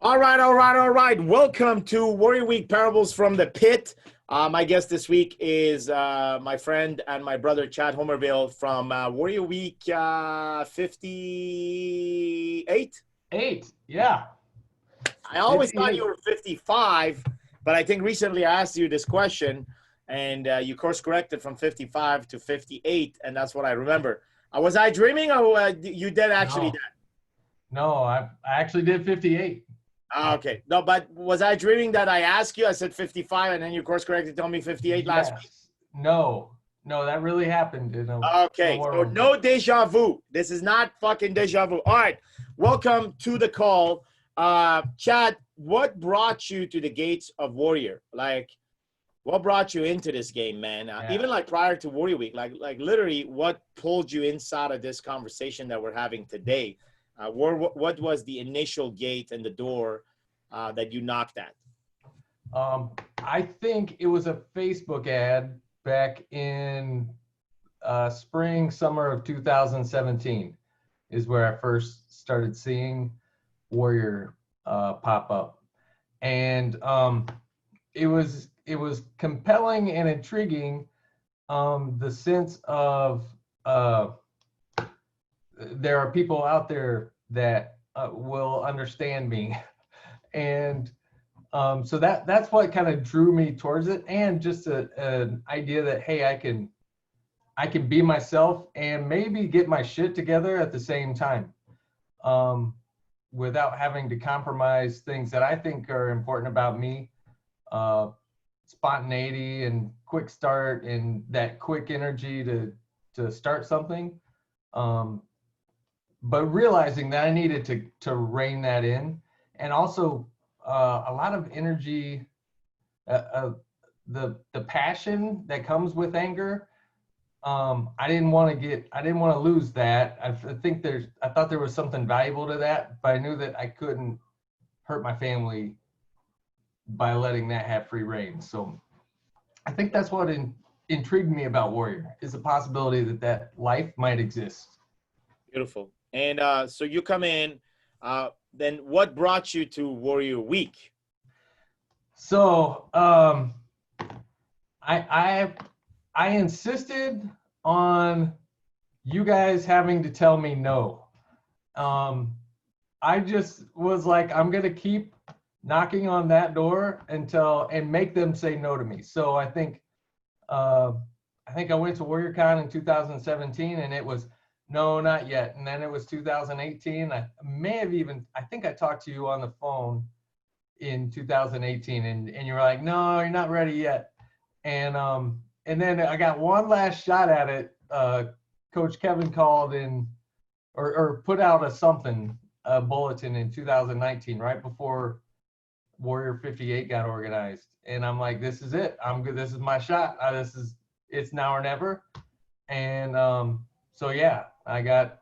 All right, all right, all right. Welcome to Warrior Week Parables from the Pit. My guest this week is my friend and my brother, Chad Homerville from Warrior Week 58. Eight, yeah. I always thought you were 55, but I think recently I asked you this question, and you course corrected from 55 to 58, and that's what I remember. Was I dreaming, or you did actually No, no, I actually did 58. Okay. No, but was I dreaming that I asked you? I said 55, and then you course corrected, told me 58 last week. Yes. No, that really happened in a Okay. So war. no deja vu. This is not fucking deja vu. All right. Welcome to the call. Chad, what brought you to the gates of Warrior? Like, what brought you into this game, man? Yeah. Even like prior to Warrior Week, like literally what pulled you inside of this conversation that we're having today? What was the initial gate and the door that you knocked at? I think it was a Facebook ad back in spring, summer of 2017 is where I first started seeing Warrior pop up. And it was compelling and intriguing, the sense of there are people out there that will understand me. And so that's what kind of drew me towards it, and just an idea that, hey, I can be myself and maybe get my shit together at the same time, without having to compromise things that I think are important about me. Spontaneity and quick start and that quick energy to start something. But realizing that I needed to rein that in, and also a lot of energy, the passion that comes with anger. I didn't want to lose that. I thought there was something valuable to that, but I knew that I couldn't hurt my family by letting that have free reign. So I think that's what intrigued me about Warrior, is the possibility that life might exist. Beautiful. And so you come in, then what brought you to Warrior Week? So I insisted on you guys having to tell me no. I just was like, I'm gonna keep knocking on that door and make them say no to me. So I think I went to WarriorCon in 2017, and it was no, not yet. And then it was 2018. I think I talked to you on the phone in 2018, and you were like, no, you're not ready yet. And then I got one last shot at it. Coach Kevin called in or put out a bulletin in 2019, right before Warrior 58 got organized. And I'm like, this is it. I'm good. This is my shot. It's now or never. And so yeah, I got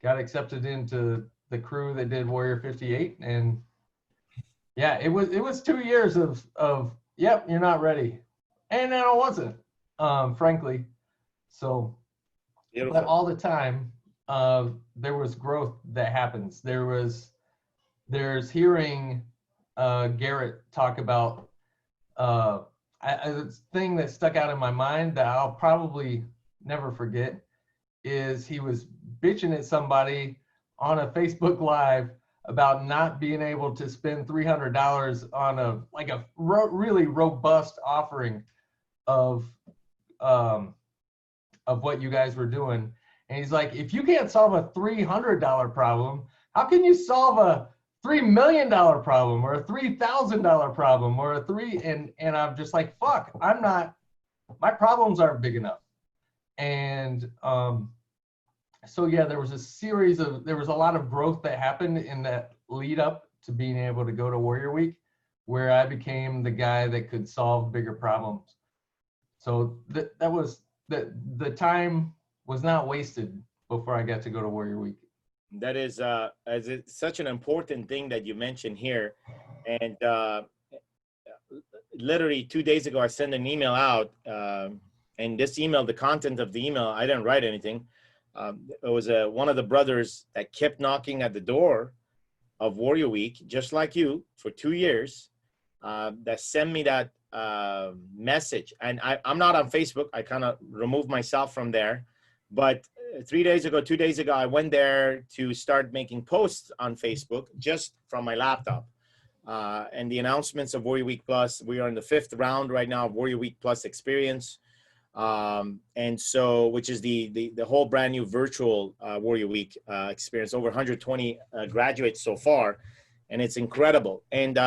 accepted into the crew that did Warrior 58, and yeah, it was 2 years of yep, you're not ready, and then I wasn't, frankly. So, Beautiful. but all the time, there was growth that happens. There's hearing Garrett talk about a thing that stuck out in my mind that I'll probably never forget, is he was bitching at somebody on a Facebook Live about not being able to spend $300 on a really robust offering of what you guys were doing. And he's like, if you can't solve a $300 problem, how can you solve a $3 million problem or a $3,000 problem or and I'm just like, fuck, my problems aren't big enough. And so yeah, there was a lot of growth that happened in that lead up to being able to go to Warrior Week, where I became the guy that could solve bigger problems. So that was the time was not wasted before I got to go to Warrior Week. That is it's such an important thing that you mentioned here. And literally 2 days ago, I sent an email out, and this email, the content of the email, I didn't write anything. It was one of the brothers that kept knocking at the door of Warrior Week, just like you, for 2 years, that sent me that message. And I'm not on Facebook. I kind of removed myself from there. But 2 days ago, I went there to start making posts on Facebook just from my laptop. And the announcements of Warrior Week Plus, we are in the 5th round right now of Warrior Week Plus experience. And so, which is the whole brand new virtual Warrior Week experience, over 120 graduates so far, and it's incredible. And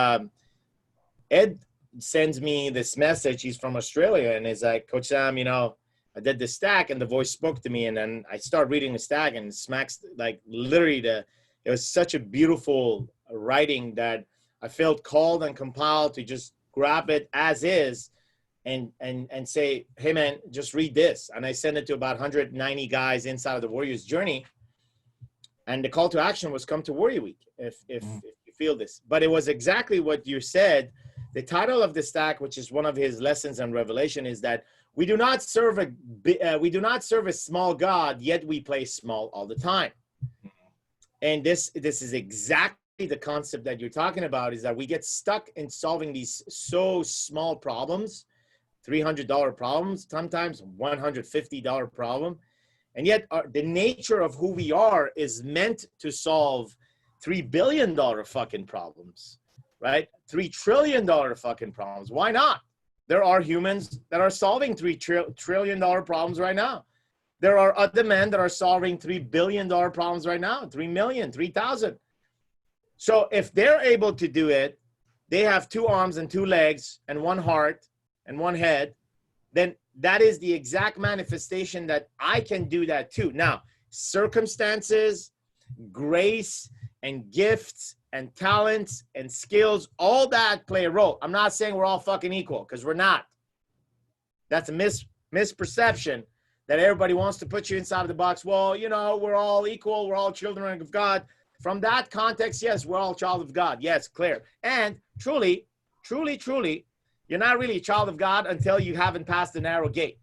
Ed sends me this message. He's from Australia, and he's like, Coach Sam, you know, I did this stack, and the voice spoke to me, and then I start reading the stack, and it smacks, like, literally it was such a beautiful writing that I felt called and compelled to just grab it as is and say, hey man, just read this. And I sent it to about 190 guys inside of the Warriors journey. And the call to action was come to Warrior Week if you feel this. But it was exactly what you said. The title of the stack, which is one of his lessons and revelation, is that we do not serve a small God, yet we play small all the time. And this is exactly the concept that you're talking about, is that we get stuck in solving these so small problems, $300 problems, sometimes $150 problem. And yet the nature of who we are is meant to solve $3 billion fucking problems, right? $3 trillion fucking problems. Why not? There are humans that are solving $3 trillion problems right now. There are other men that are solving $3 billion problems right now, 3 million, 3,000. So if they're able to do it, they have 2 arms and 2 legs and 1 heart and 1 head, then that is the exact manifestation that I can do that too. Now, circumstances, grace, and gifts, and talents, and skills, all that play a role. I'm not saying we're all fucking equal, because we're not. That's a misperception that everybody wants to put you inside of the box. Well, you know, we're all equal. We're all children of God. From that context, yes, we're all child of God. Yes, clear. And truly, you're not really a child of God until you haven't passed the narrow gate.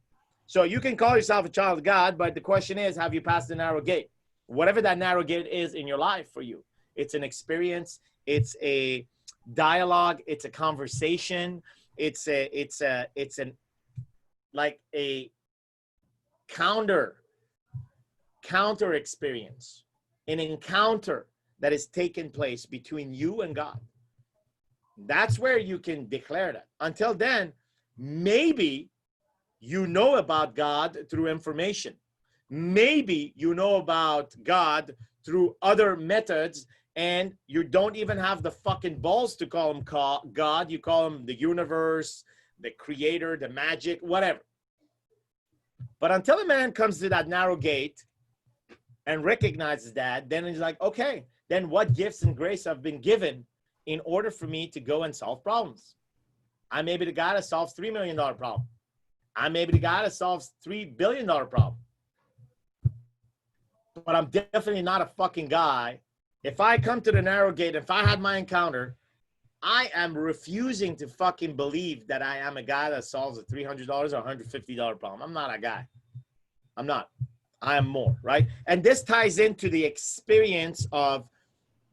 So you can call yourself a child of God, but the question is, have you passed the narrow gate? Whatever that narrow gate is in your life for you. It's an experience. It's a dialogue. It's a conversation. It's like a counter experience, an encounter that is taking place between you and God. That's where you can declare that. Until then, maybe you know about God through information. Maybe you know about God through other methods, and you don't even have the fucking balls to call him God. You call him the universe, the creator, the magic, whatever. But until a man comes to that narrow gate and recognizes that, then he's like, okay, then what gifts and grace have been given in order for me to go and solve problems? I may be the guy that solves $3 million problem. I may be the guy that solves $3 billion problem. But I'm definitely not a fucking guy. If I come to the narrow gate, if I had my encounter, I am refusing to fucking believe that I am a guy that solves a $300 or $150 problem. I'm not a guy. I'm not. I am more, right? And this ties into the experience of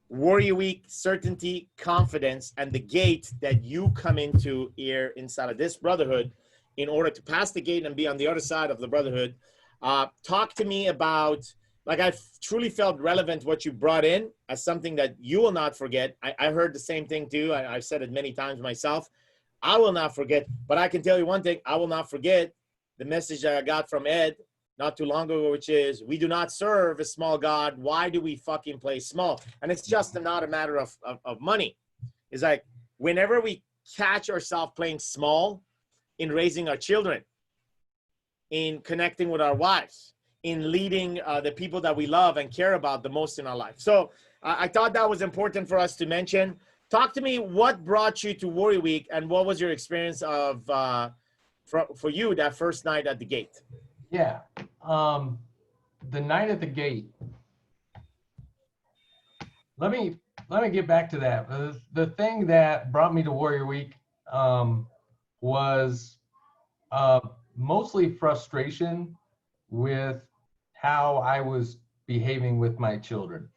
Warrior Week, certainty, confidence, and the gate that you come into here inside of this brotherhood in order to pass the gate and be on the other side of the brotherhood. Talk to me about, like, I truly felt relevant what you brought in as something that you will not forget. I heard the same thing too. I've said it many times myself. I will not forget, but I can tell you one thing. I will not forget the message that I got from Ed not too long ago, which is, we do not serve a small God. Why do we fucking play small? And it's just not a matter of money. It's like, whenever we catch ourselves playing small in raising our children, in connecting with our wives, in leading the people that we love and care about the most in our life. So I thought that was important for us to mention. Talk to me, what brought you to Warrior Week, and what was your experience of for you that first night at the gate? Yeah, the night at the gate. Let me get back to that. The thing that brought me to Warrior Week was mostly frustration with how I was behaving with my children.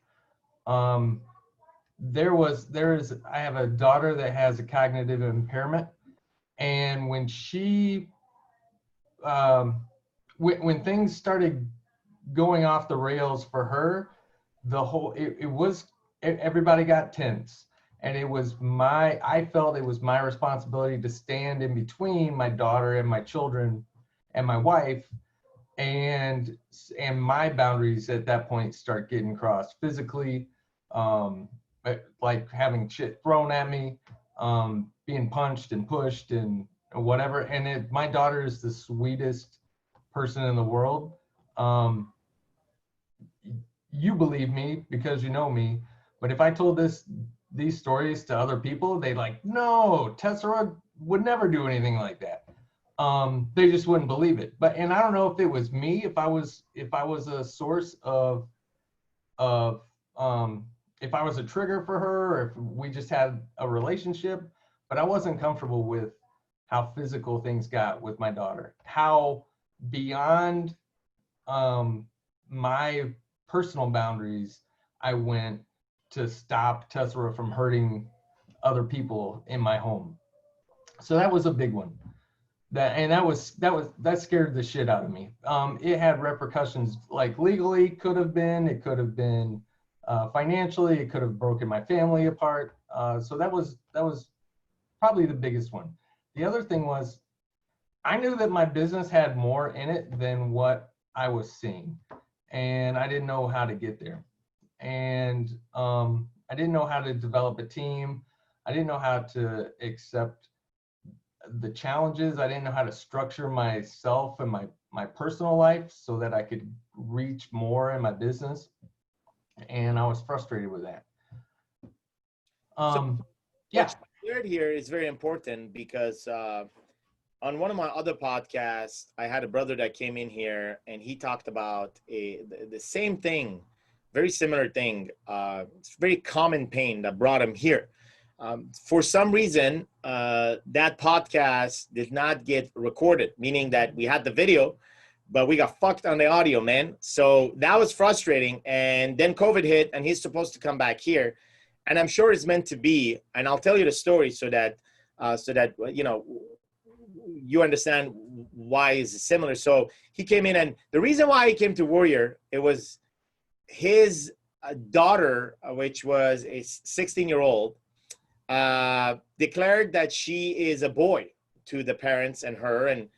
I have a daughter that has a cognitive impairment, and when when things started going off the rails for her, everybody got tense, and I felt it was my responsibility to stand in between my daughter and my children and my wife, and my boundaries at that point start getting crossed physically, like having shit thrown at me, being punched and pushed and whatever. And my daughter is the sweetest person in the world. You believe me because you know me, but if I told these stories to other people, they like, no, Tessera would never do anything like that. They just wouldn't believe it. And I don't know if it was me, if I was a source of if I was a trigger for her, or if we just had a relationship, but I wasn't comfortable with how physical things got with my daughter, how beyond my personal boundaries I went to stop Tessera from hurting other people in my home. So that was a big one. That scared the shit out of me. It had repercussions, like legally, it could have been financially, it could have broken my family apart. So that was probably the biggest one. The other thing was, I knew that my business had more in it than what I was seeing, and I didn't know how to get there. And I didn't know how to develop a team. I didn't know how to accept the challenges. I didn't know how to structure myself and my personal life so that I could reach more in my business. And I was frustrated with that. Yeah. What you shared here is very important because on one of my other podcasts, I had a brother that came in here and he talked about the same thing, very similar thing. It's very common pain that brought him here. For some reason, that podcast did not get recorded, meaning that we had the video, but we got fucked on the audio, man. So that was frustrating. And then COVID hit and he's supposed to come back here. And I'm sure it's meant to be. And I'll tell you the story so that you know, you understand why it's similar. So he came in, and the reason why he came to Warrior, it was his daughter, which was a 16-year-old, declared that she is a boy to the parents and her, and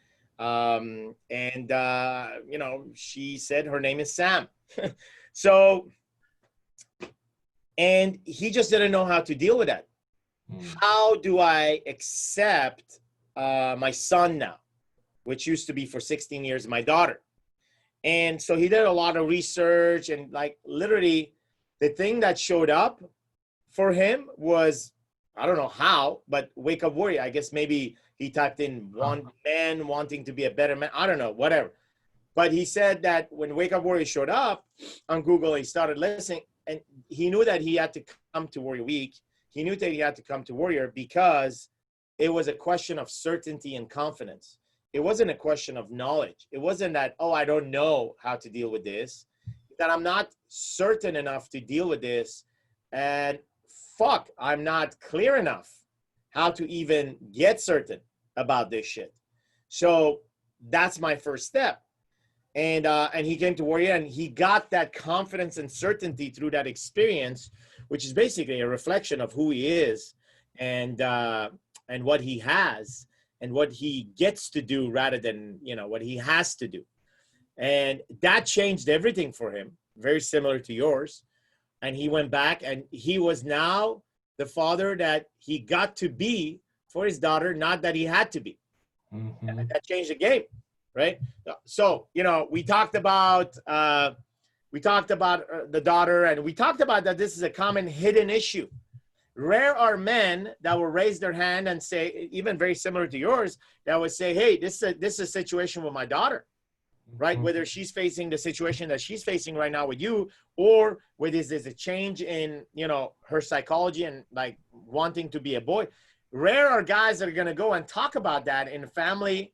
you know, she said her name is Sam. So, and he just didn't know how to deal with that. How do I accept my son now, which used to be for 16 years my daughter? And so he did a lot of research, and like literally the thing that showed up for him was, I don't know how, but Wake Up Warrior. I guess maybe he typed in one man wanting to be a better man. I don't know, whatever. But he said that when Wake Up Warrior showed up on Google, he started listening, and he knew that he had to come to Warrior Week. He knew that he had to come to Warrior because it was a question of certainty and confidence. It wasn't a question of knowledge. It wasn't that, oh, I don't know how to deal with this, that I'm not certain enough to deal with this, and fuck, I'm not clear enough how to even get certain about this shit. So that's my first step. And he came to Warrior, and he got that confidence and certainty through that experience, which is basically a reflection of who he is and what he has and what he gets to do rather than, you know, what he has to do. And that changed everything for him, very similar to yours. And he went back, and he was now the father that he got to be for his daughter, not that he had to be. Mm-hmm. And that changed the game, right? So, you know, we talked about the daughter, and we talked about that this is a common hidden issue. Rare are men that will raise their hand and say, even very similar to yours, that would say, hey, this is a situation with my daughter. Right? Mm-hmm. Whether she's facing the situation that she's facing right now with you, or whether there's a change in, you know, her psychology and like wanting to be a boy. Rare are guys that are going to go and talk about that in family,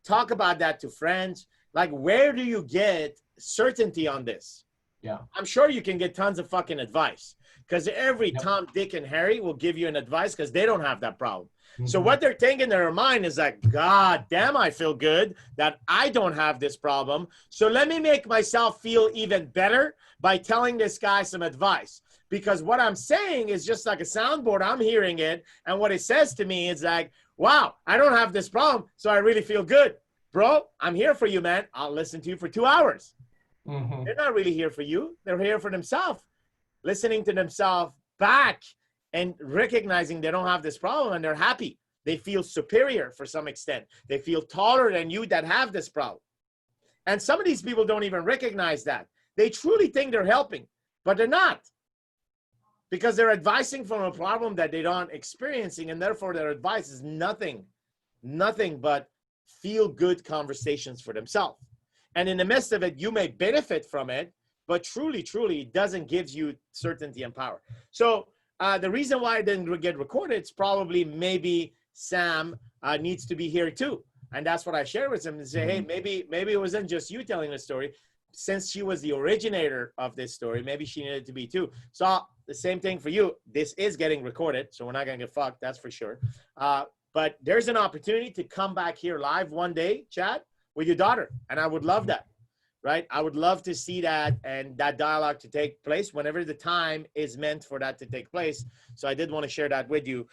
talk about that to friends. Like, where do you get certainty on this? Yeah. I'm sure you can get tons of fucking advice. because every Yep. Tom, Dick, and Harry will give you an advice because they don't have that problem. So Mhm. what they're thinking in their mind is like, God damn, I feel good that I don't have this problem. So let me make myself feel even better by telling this guy some advice. Because what I'm saying is just like a soundboard. I'm hearing it. And what it says to me is like, wow, I don't have this problem. So I really feel good. Bro, I'm here for you, man. I'll listen to you for 2 hours. Mhm. They're not really here for you. They're here for themselves, listening to themselves back and recognizing they don't have this problem and they're happy. They feel superior for some extent. They feel taller than you that have this problem. And some of these people don't even recognize that. They truly think they're helping, but they're not, because they're advising from a problem that they aren't experiencing, and therefore their advice is nothing but feel good conversations for themselves. And in the midst of it, you may benefit from it, but truly, it doesn't give you certainty and power. So the reason why it didn't get recorded, it's probably maybe Sam needs to be here too. And that's what I shared with him and say, hey, maybe it wasn't just you telling the story. Since she was the originator of this story, maybe she needed to be too. So the same thing for you. This is getting recorded, so we're not going to get fucked, that's for sure. But there's an opportunity to come back here live one day, Chad, with your daughter. And I would love that, right? I would love to see that and that dialogue to take place whenever the time is meant for that to take place. So I did want to share that with you.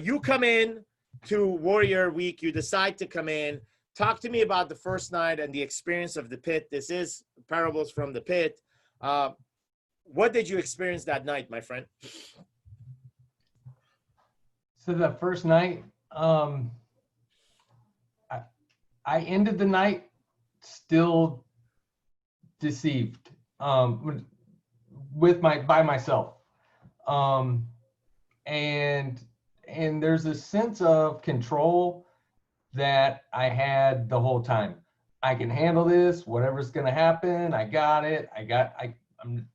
You come in to Warrior Week. You decide to come in. Talk to me about the first night and the experience of the pit. This is Parables from the Pit. What did you experience that night, my friend? So that first night, I ended the night still deceived, by myself, and there's a sense of control that I had the whole time. I can handle this, whatever's going to happen. I got it. I'm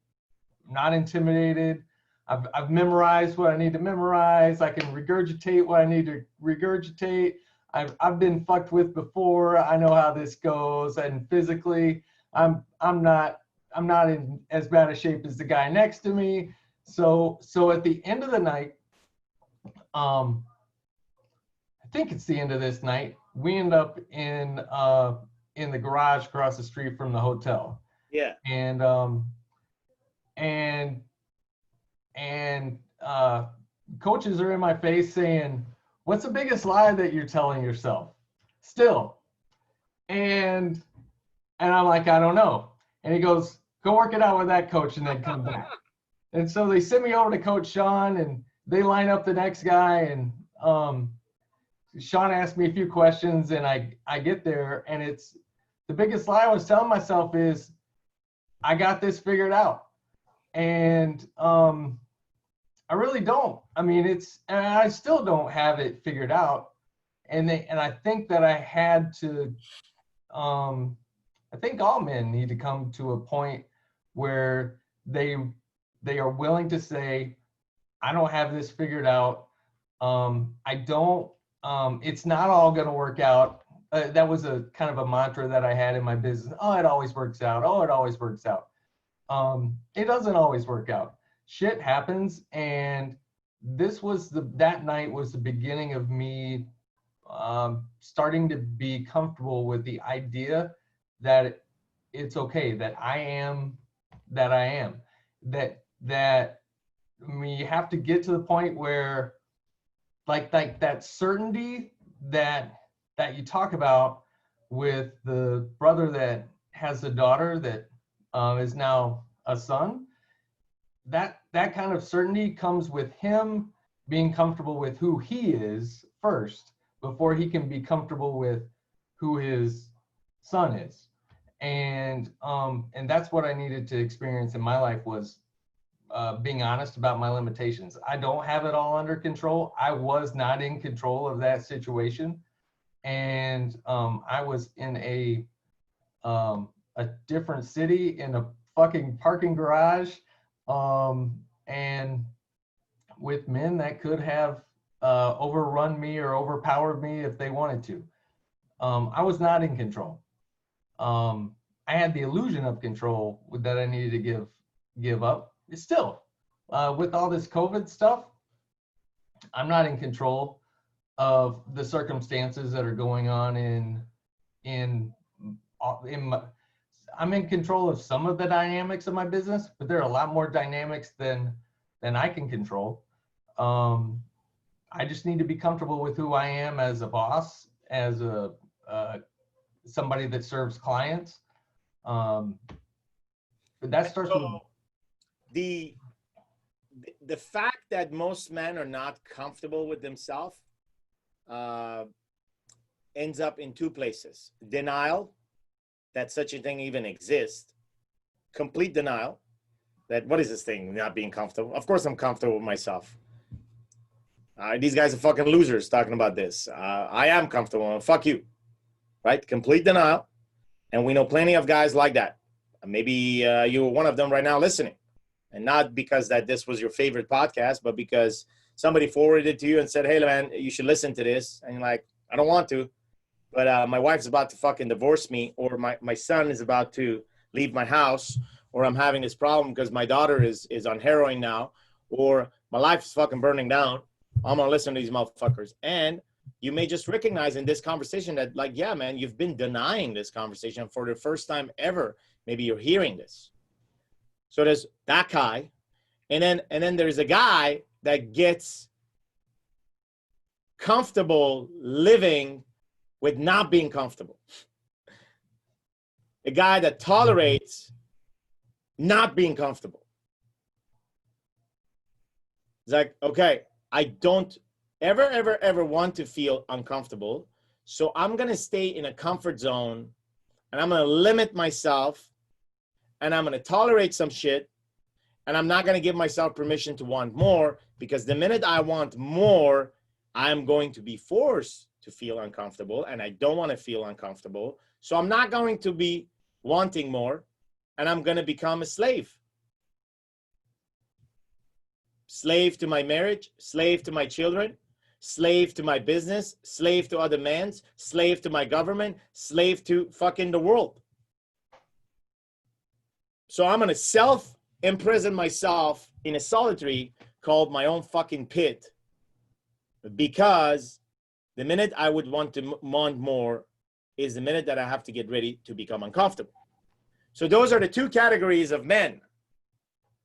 not intimidated. I've memorized what I need to memorize. I can regurgitate what I need to regurgitate. I've been fucked with before. I know how this goes. And physically, I'm not in as bad a shape as the guy next to me. So at the end of the night, I think it's the end of this night, we end up in the garage across the street from the hotel. Yeah. And coaches are in my face saying, "What's the biggest lie that you're telling yourself?" Still. And I'm like, "I don't know." And he goes, "Go work it out with that coach and then come back." And so they send me over to Coach Sean, and they line up the next guy. And Sean asked me a few questions, and I get there, and it's the biggest lie I was telling myself is, I got this figured out. And I really don't. I mean, and I still don't have it figured out. And I think that I had to, I think all men need to come to a point where they are willing to say, I don't have this figured out. I don't, it's not all going to work out. That was a kind of a mantra that I had in my business. Oh, it always works out. Oh, it always works out. It doesn't always work out. Shit happens, and that night was the beginning of me starting to be comfortable with the idea that it's okay that I am that I am. That we have to get to the point where like that certainty that you talk about with the brother that has a daughter that is now a son. That kind of certainty comes with him being comfortable with who he is first before he can be comfortable with who his son is. And that's what I needed to experience in my life was being honest about my limitations. I don't have it all under control. I was not in control of that situation. And I was in a different city in a fucking parking garage, and with men that could have overrun me or overpowered me if they wanted to. I was not in control. I had the illusion of control that I needed to give up. It's still, with all this COVID stuff, I'm not in control of the circumstances that are going on in my, I'm in control of some of the dynamics of my business, but there are a lot more dynamics than I can control. I just need to be comfortable with who I am as a boss, as a somebody that serves clients. But that starts with the fact that most men are not comfortable with themselves ends up in two places: denial that such a thing even exists, complete denial that what is this thing not being comfortable? Of course I'm comfortable with myself. These guys are fucking losers talking about this. I am comfortable. Fuck you. Right? Complete denial. And we know plenty of guys like that. Maybe you're one of them right now listening. And not because that this was your favorite podcast, but because somebody forwarded it to you and said, hey, man, you should listen to this. And you're like, I don't want to. But my wife's about to fucking divorce me, or my son is about to leave my house, or I'm having this problem because my daughter is on heroin now, or my life is fucking burning down. I'm going to listen to these motherfuckers. And you may just recognize in this conversation that, like, yeah, man, you've been denying this conversation for the first time ever. Maybe you're hearing this. So there's that guy. And then there's a guy that gets comfortable living with not being comfortable. A guy that tolerates not being comfortable. It's like, okay, I don't ever want to feel uncomfortable. So I'm going to stay in a comfort zone, and I'm going to limit myself, and I'm going to tolerate some shit, and I'm not going to give myself permission to want more, because the minute I want more, I'm going to be forced to feel uncomfortable, and I don't want to feel uncomfortable. So I'm not going to be wanting more, and I'm going to become a slave. Slave to my marriage, slave to my children, slave to my business, slave to other men, slave to my government, slave to fucking the world. So I'm going to self-imprison myself in a solitary called my own fucking pit, because the minute I would want to want more is the minute that I have to get ready to become uncomfortable. So those are the two categories of men.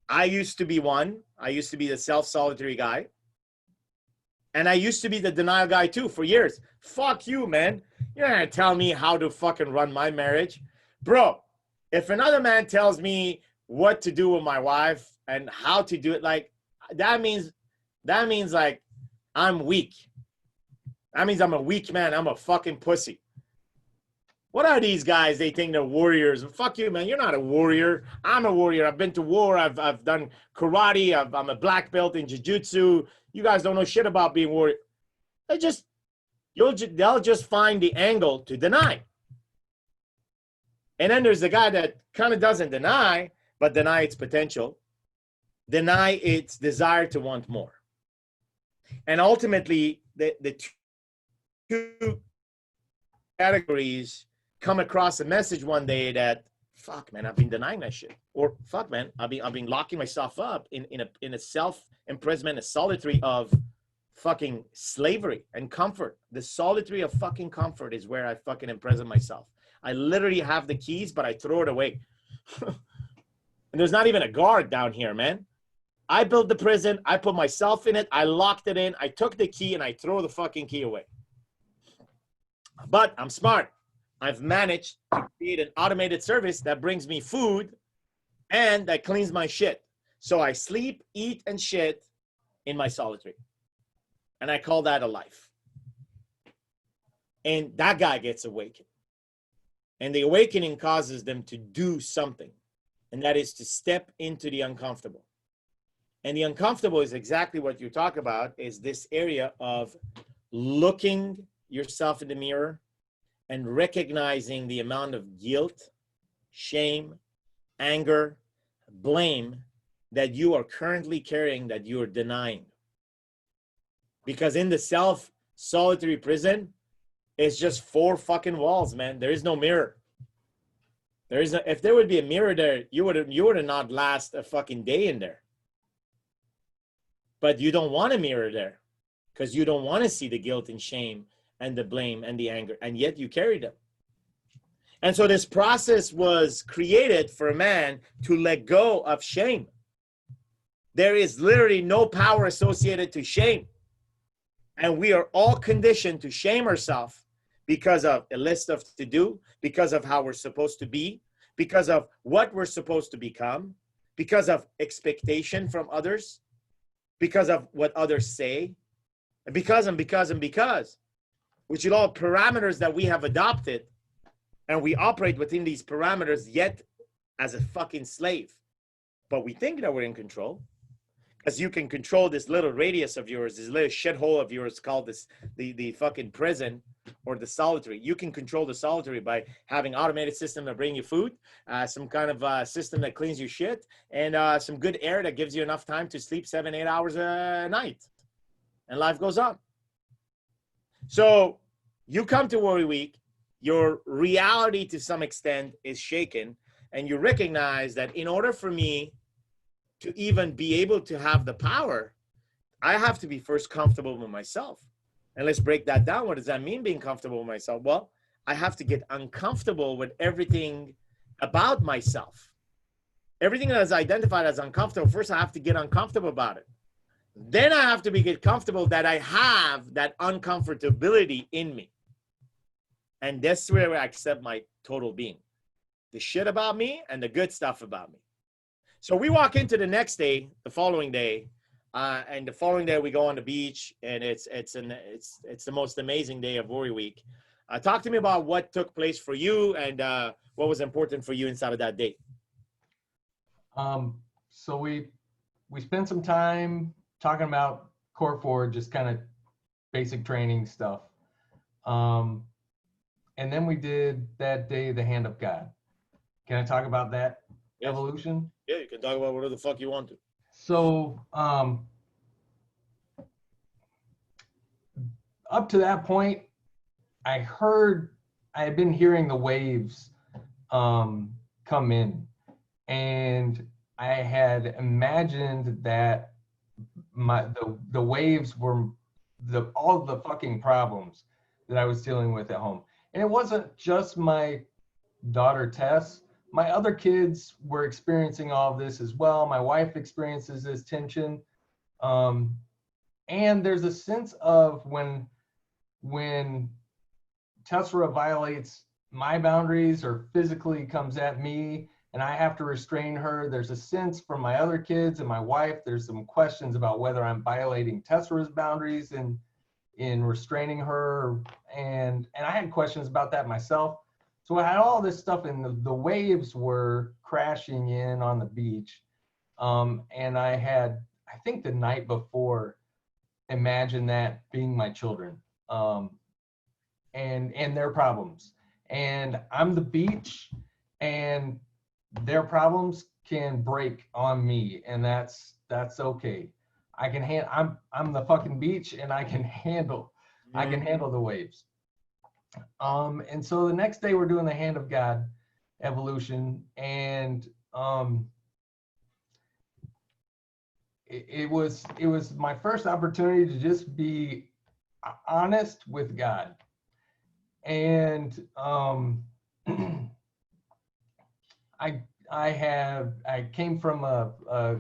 I used to be one. I used to be the self-solitary guy. And I used to be the denial guy too for years. Fuck you, man. You're not going to tell me how to fucking run my marriage. Bro, if another man tells me what to do with my wife and how to do it, like, that means like I'm weak. That means I'm a weak man. I'm a fucking pussy. What are these guys? They think they're warriors. Fuck you, man. You're not a warrior. I'm a warrior. I've been to war. I've done karate. I'm a black belt in jiu-jitsu. You guys don't know shit about being warrior. They'll just find the angle to deny. And then there's the guy that kind of doesn't deny, but deny its potential, deny its desire to want more. And ultimately, the two categories come across a message one day that, fuck, man, I've been denying that shit. Or, fuck, man, I've been locking myself up in a self-imprisonment, a solitary of fucking slavery and comfort. The solitary of fucking comfort is where I fucking imprison myself. I literally have the keys, but I throw it away. And there's not even a guard down here, man. I built the prison. I put myself in it. I locked it in. I took the key and I throw the fucking key away. But I'm smart. I've managed to create an automated service that brings me food and that cleans my shit. So I sleep, eat, and shit in my solitary. And I call that a life. And that guy gets awakened. And the awakening causes them to do something. And that is to step into the uncomfortable. And the uncomfortable is exactly what you talk about, is this area of looking yourself in the mirror and recognizing the amount of guilt, shame, anger, blame that you are currently carrying, that you are denying. Because in the self-solitary prison, it's just 4 fucking walls, man. There is no mirror. If there would be a mirror there, you would not last a fucking day in there. but you don't want a mirror there because you don't want to see the guilt and shame and the blame and the anger, and yet you carry them. And so this process was created for a man to let go of shame. There is literally no power associated to shame. And we are all conditioned to shame ourselves because of a list of to do, because of how we're supposed to be, because of what we're supposed to become, because of expectation from others, because of what others say, and because, which are all parameters that we have adopted, and we operate within these parameters, yet as a fucking slave. But we think that we're in control, because you can control this little radius of yours, this little shithole of yours called this the fucking prison or the solitary. You can control the solitary by having automated system that bring you food, some kind of system that cleans your shit, and some good air that gives you enough time to sleep 7-8 hours a night. And life goes on. So you come to Worry Week, your reality to some extent is shaken, and you recognize that in order for me to even be able to have the power, I have to be first comfortable with myself. And let's break that down. What does that mean, being comfortable with myself? Well, I have to get uncomfortable with everything about myself. Everything that is identified as uncomfortable, first I have to get uncomfortable about it. Then I have to get comfortable that I have that uncomfortability in me. And that's where I accept my total being. The shit about me and the good stuff about me. So we walk into the next day, the following day, and the following day we go on the beach, and it's the most amazing day of Worry Week. Talk to me about what took place for you and what was important for you inside of that day. So we spent some time talking about Core 4, just kind of basic training stuff. And then we did that day, the Hand of God. Can I talk about that evolution? Yeah, you can talk about whatever the fuck you want to. So up to that point, I had been hearing the waves come in, and I had imagined that the waves were all the fucking problems that I was dealing with at home. And it wasn't just my daughter Tess. My other kids were experiencing all of this as well. My wife experiences this tension. And there's a sense of when Tessera violates my boundaries or physically comes at me and I have to restrain her, there's a sense from my other kids and my wife, there's some questions about whether I'm violating Tessera's boundaries in restraining her. And I had questions about that myself. So I had all this stuff, and the waves were crashing in on the beach. And I had, I think the night before, imagined that being my children and their problems. And I'm the beach, and their problems can break on me, and that's okay. I can I'm the fucking beach, and I can handle the waves. And so the next day we're doing the Hand of God evolution, and it was my first opportunity to just be honest with God. And I came from a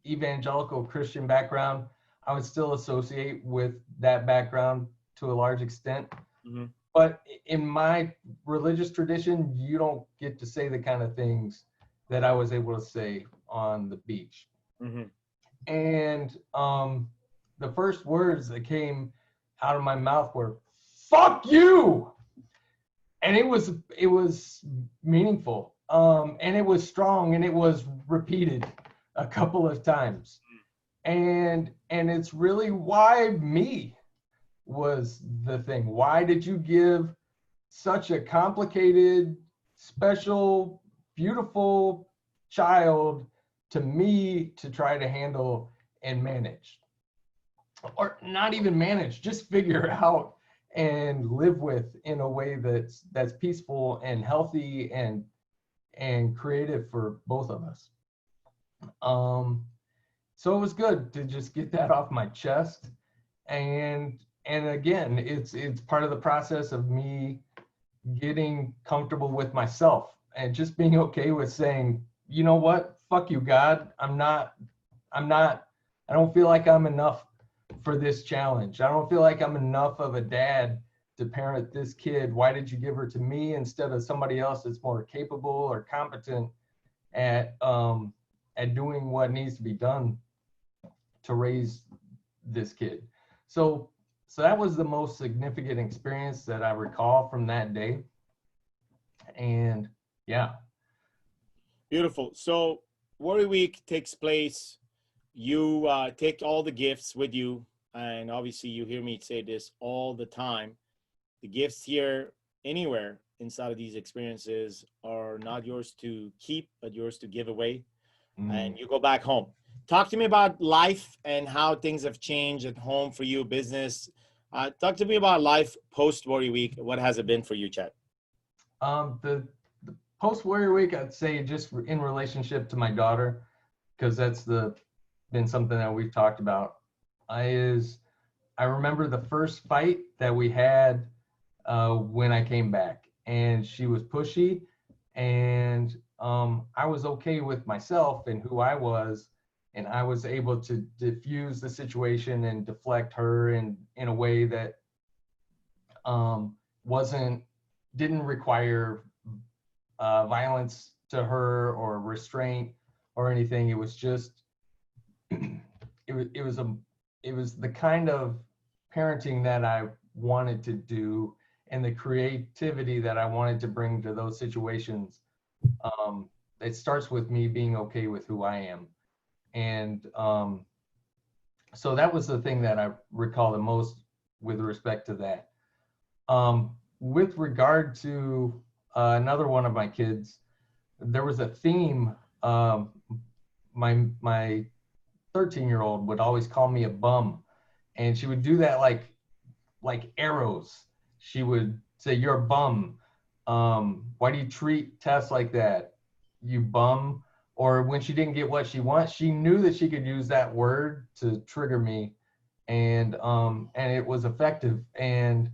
evangelical Christian background. I would still associate with that background to a large extent. Mm-hmm. But in my religious tradition, you don't get to say the kind of things that I was able to say on the beach. Mm-hmm. And the first words that came out of my mouth were, "Fuck you!" And it was meaningful. And it was strong, and it was repeated a couple of times. And it's really why me was the thing. Why did you give such a complicated, special, beautiful child to me to try to handle and manage? Or not even manage, just figure out and live with in a way that's peaceful and healthy and creative for both of us. so it was good to just get that off my chest. And again, it's part of the process of me getting comfortable with myself and just being okay with saying, you know what, fuck you, God. I don't feel like I'm enough for this challenge. I don't feel like I'm enough of a dad to parent this kid. Why did you give her to me instead of somebody else that's more capable or competent at doing what needs to be done to raise this kid? So that was the most significant experience that I recall from that day. And yeah. Beautiful. So Warrior Week takes place. You take all the gifts with you. And obviously you hear me say this all the time. The gifts here anywhere inside of these experiences are not yours to keep, but yours to give away. And you go back home. Talk to me about life and how things have changed at home for you, business. Talk to me about life post Warrior Week. What has it been for you, Chad? The post Warrior Week, I'd say just in relationship to my daughter, because that's been something that we've talked about. I remember the first fight that we had when I came back, and she was pushy, and I was okay with myself and who I was, and I was able to diffuse the situation and deflect her in a way that didn't require violence to her or restraint or anything. It was just it was the kind of parenting that I wanted to do and the creativity that I wanted to bring to those situations. It starts with me being okay with who I am. And so that was the thing that I recall the most with respect to that. With regard to another one of my kids, there was a theme. My 13-year-old would always call me a bum, and she would do that like arrows. She would say, "You're a bum. Why do you treat Tess like that? You bum." Or when she didn't get what she wants, she knew that she could use that word to trigger me, and it was effective. And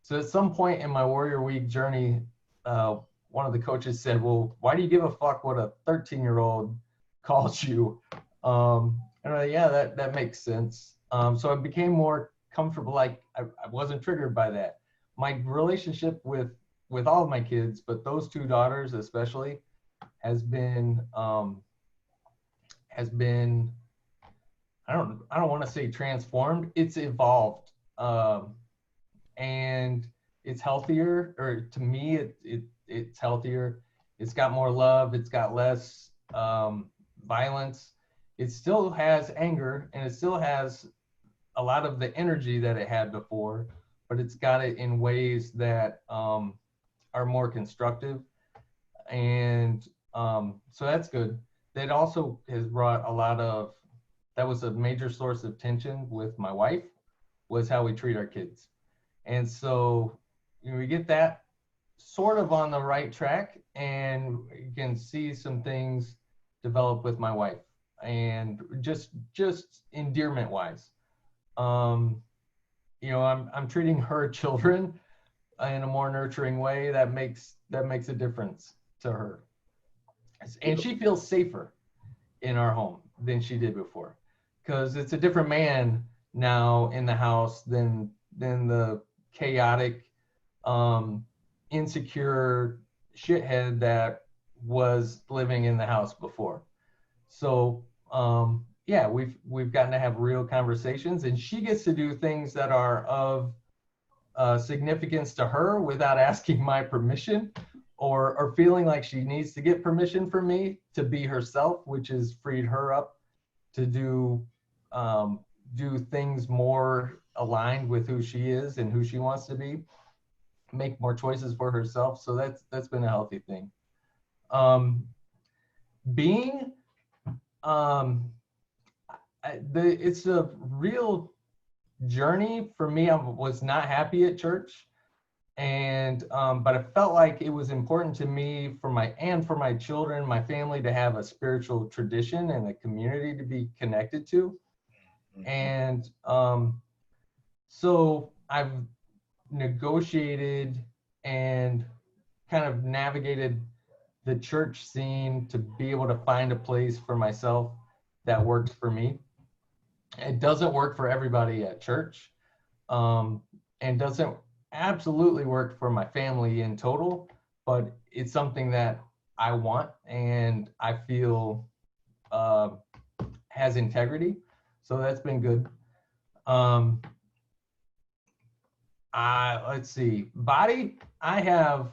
so at some point in my Warrior Week journey, one of the coaches said, "Well, why do you give a fuck what a 13-year-old calls you?" And I, yeah, that makes sense. So I became more comfortable. Like I wasn't triggered by that. My relationship with all of my kids, but those two daughters especially, has been I don't want to say transformed. It's evolved, and it's healthier. Or to me, it's healthier. It's got more love. It's got less violence. It still has anger, and it still has a lot of the energy that it had before, but it's got it in ways that are more constructive. And so that's good. That also has brought that was a major source of tension with my wife, was how we treat our kids. And so we get that sort of on the right track, and you can see some things develop with my wife, and just endearment wise. I'm treating her children in a more nurturing way that makes a difference to her. And she feels safer in our home than she did before, because it's a different man now in the house than the chaotic, insecure shithead that was living in the house before. So yeah, we've gotten to have real conversations, and she gets to do things that are of significance to her without asking my permission, or feeling like she needs to get permission from me to be herself, which has freed her up to do things more aligned with who she is and who she wants to be, make more choices for herself. So that's been a healthy thing. It's a real journey for me. I was not happy at church, And but I felt like it was important to me for my children, my family, to have a spiritual tradition and a community to be connected to. And so I've negotiated and kind of navigated the church scene to be able to find a place for myself that works for me. It doesn't work for everybody at church, and doesn't absolutely work for my family in total, but it's something that I want and I feel has integrity. So that's been good. Let's see, body, I have,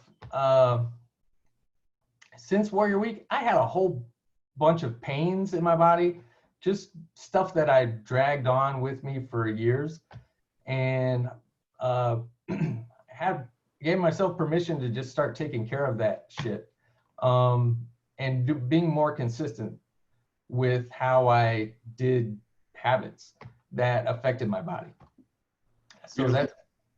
since Warrior Week, I had a whole bunch of pains in my body, just stuff that I dragged on with me for years, and gave myself permission to just start taking care of that shit, and being more consistent with how I did habits that affected my body. So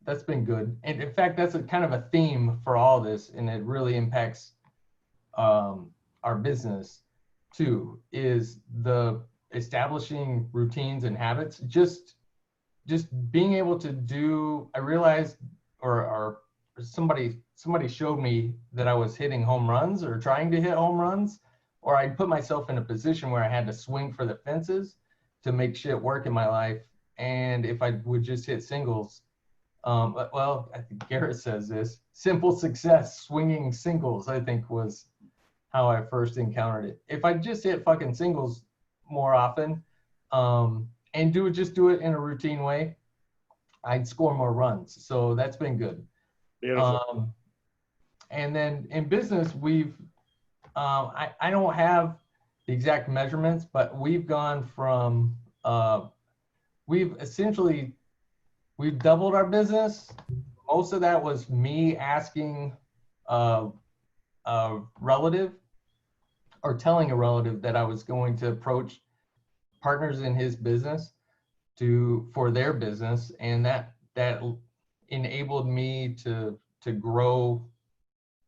that's been good. And in fact, that's a kind of a theme for all this, and it really impacts our business too, is the establishing routines and habits. Just being able to do, I realized, or somebody showed me that I was hitting home runs or trying to hit home runs, or I'd put myself in a position where I had to swing for the fences to make shit work in my life. And if I would just hit singles, well, I think Garrett says this, simple success, swinging singles, I think was how I first encountered it. If I just hit fucking singles more often, and just do it in a routine way, I'd score more runs. So that's been good. Beautiful. And then in business, I don't have the exact measurements, but we've gone from, we've doubled our business. Most of that was me asking a relative, or telling a relative that I was going to approach partners in his business for their business, and that enabled me to grow,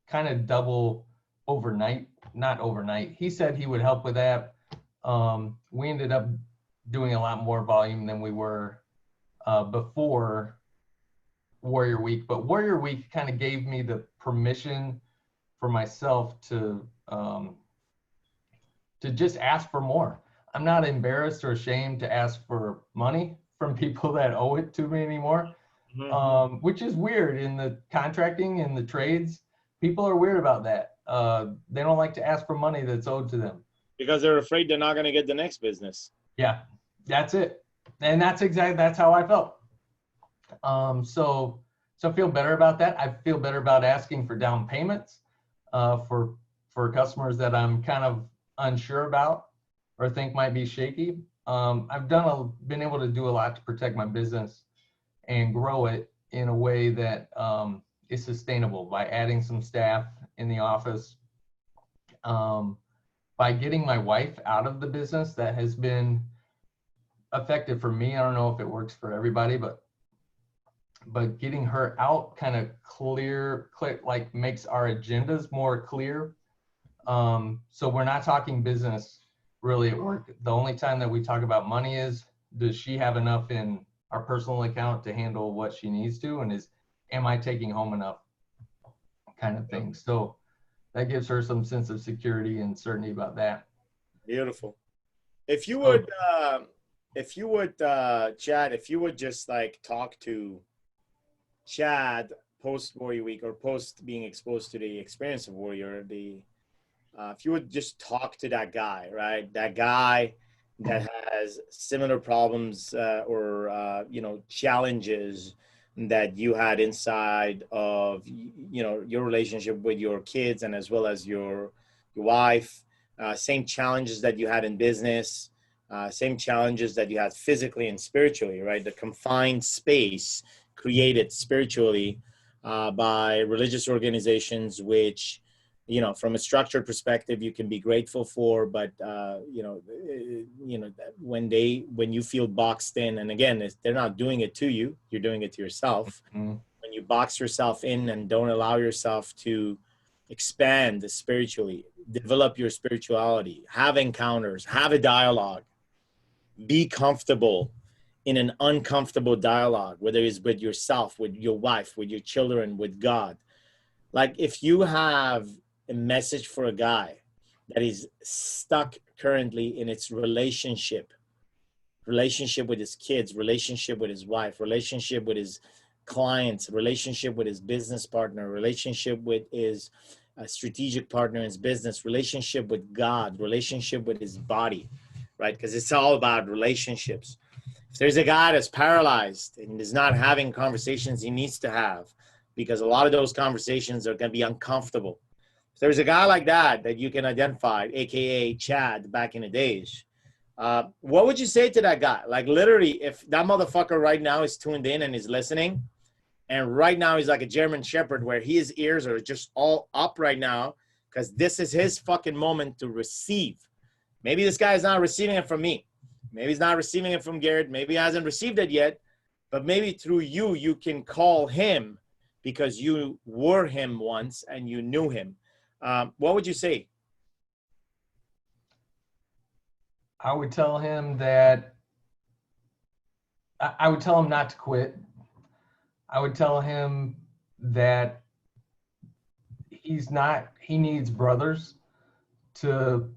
kind of double overnight. Not overnight. He said he would help with that. We ended up doing a lot more volume than we were before Warrior Week, but Warrior Week kind of gave me the permission for myself to just ask for more. I'm not embarrassed or ashamed to ask for money from people that owe it to me anymore, which is weird in the contracting and the trades. People are weird about that. They don't like to ask for money that's owed to them. Because they're afraid they're not going to get the next business. Yeah, that's it. And that's how I felt. So I feel better about that. I feel better about asking for down payments for customers that I'm kind of unsure about or think might be shaky. I've been able to do a lot to protect my business and grow it in a way that is sustainable, by adding some staff in the office, by getting my wife out of the business. That has been effective for me. I don't know if it works for everybody, but getting her out kind of clear, like makes our agendas more clear. So we're not talking business really at work. The only time that we talk about money is, does she have enough in our personal account to handle what she needs to, and am I taking home enough, kind of thing. So that gives her some sense of security and certainty about that. Beautiful. If you would, Chad, if you would just like talk to Chad post Warrior Week, or post being exposed to the experience of Warrior, if you would just talk to that guy, right? That guy that has similar problems or challenges that you had inside of, your relationship with your kids, and as well as your wife, same challenges that you had in business, same challenges that you had physically and spiritually, right? The confined space created spiritually by religious organizations, which, from a structured perspective, you can be grateful for, but when you feel boxed in, and again, they're not doing it to you, you're doing it to yourself. When you box yourself in and don't allow yourself to expand spiritually, develop your spirituality, have encounters, have a dialogue, be comfortable in an uncomfortable dialogue, whether it's with yourself, with your wife, with your children, with God. Like if you have a message for a guy that is stuck currently in its relationship with his kids, relationship with his wife, relationship with his clients, relationship with his business partner, relationship with his strategic partner in his business, relationship with God, relationship with his body, right? Because it's all about relationships. If there's a guy that's paralyzed and is not having conversations he needs to have, because a lot of those conversations are going to be uncomfortable. If there's a guy like that you can identify, AKA Chad back in the days, what would you say to that guy? Like literally, if that motherfucker right now is tuned in and is listening, and right now he's like a German Shepherd where his ears are just all up right now because this is his fucking moment to receive. Maybe this guy is not receiving it from me. Maybe he's not receiving it from Garrett. Maybe he hasn't received it yet. But maybe through you, you can call him because you were him once and you knew him. What would you say? I would tell him that I would tell him not to quit. I would tell him that he needs brothers to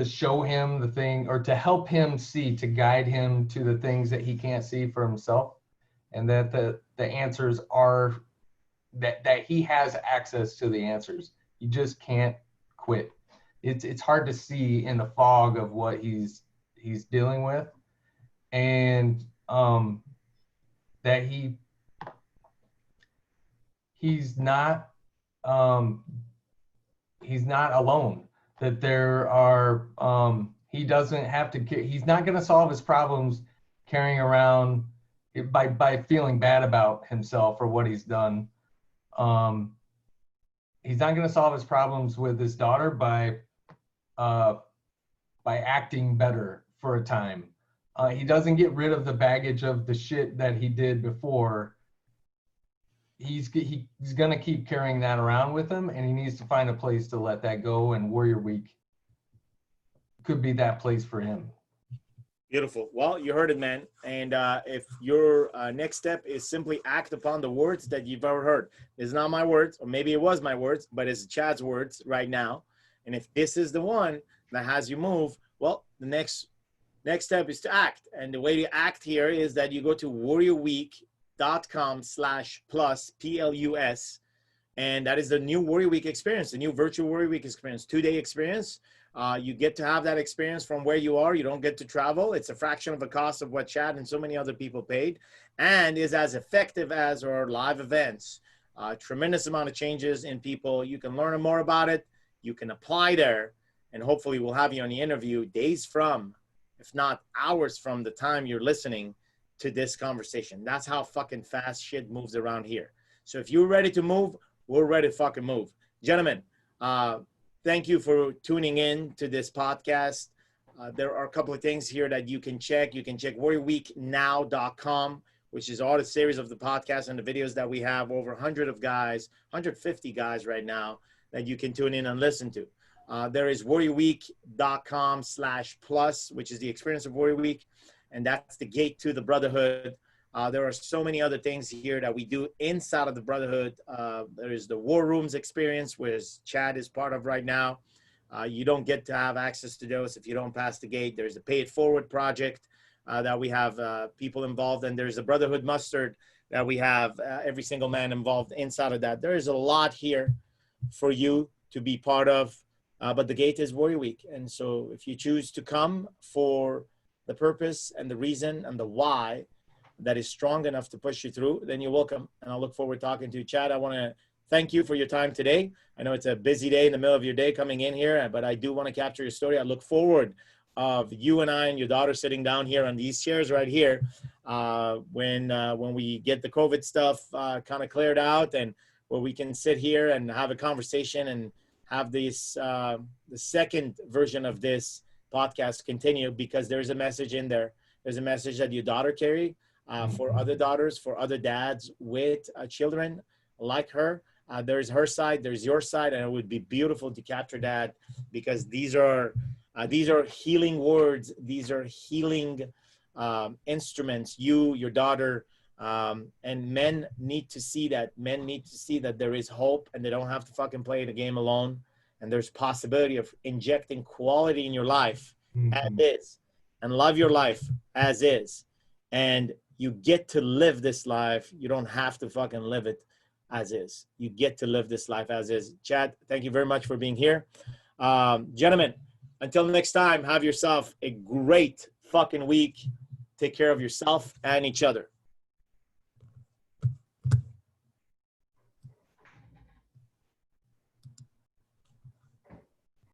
show him the thing, or to help him see, to guide him to the things that he can't see for himself. And that the answers are that he has access to the answers. You just can't quit. It's hard to see in the fog of what he's dealing with, and that he's not alone. That there are he doesn't have to. He's not going to solve his problems carrying around by feeling bad about himself or what he's done. He's not going to solve his problems with his daughter by acting better for a time. He doesn't get rid of the baggage of the shit that he did before. He's going to keep carrying that around with him, and he needs to find a place to let that go, and Warrior Week could be that place for him. Beautiful. Well, you heard it, man. And if your next step is simply act upon the words that you've ever heard. It's not my words, or maybe it was my words, but it's Chad's words right now. And if this is the one that has you move, well, the next step is to act. And the way to act here is that you go to warriorweek.com/plus, PLUS. And that is the new Warrior Week experience, the new virtual Warrior Week experience, 2-day experience. You get to have that experience from where you are. You don't get to travel. It's a fraction of the cost of what Chad and so many other people paid, and is as effective as our live events. Tremendous amount of changes in people. You can learn more about it. You can apply there, and hopefully we'll have you on the interview days from, if not hours from the time you're listening to this conversation. That's how fucking fast shit moves around here. So if you're ready to move, we're ready to fucking move. Gentlemen, thank you for tuning in to this podcast. There are a couple of things here that you can check. You can check warriorweeknow.com, which is all the series of the podcast and the videos that we have. Over 150 guys right now that you can tune in and listen to. There is warriorweek.com/plus, which is the experience of Warrior Week. And that's the gate to the Brotherhood. There are so many other things here that we do inside of the Brotherhood. There is the War Rooms experience, which Chad is part of right now. You don't get to have access to those if you don't pass the gate. There's a Pay It Forward project that we have people involved in. There's a Brotherhood Mustard that we have every single man involved inside of that. There is a lot here for you to be part of, but the gate is Warrior Week. And so if you choose to come for the purpose and the reason and the why that is strong enough to push you through, then you're welcome. And I'll look forward to talking to you. Chad, I want to thank you for your time today. I know it's a busy day in the middle of your day coming in here, but I do want to capture your story. I look forward of you and I and your daughter sitting down here on these chairs right here when we get the COVID stuff kind of cleared out, and where we can sit here and have a conversation and have this the second version of this podcast continue, because there's a message in there. There's a message that your daughter carried. for other daughters, for other dads with children like her. There's her side, there's your side, and it would be beautiful to capture that, because these are healing words. These are healing instruments. You, your daughter, and men need to see that. Men need to see that there is hope, and they don't have to fucking play the game alone. And there's possibility of injecting quality in your life as is, and love your life as is. And you get to live this life. You don't have to fucking live it as is. You get to live this life as is. Chad, thank you very much for being here. Gentlemen, until next time, have yourself a great fucking week. Take care of yourself and each other.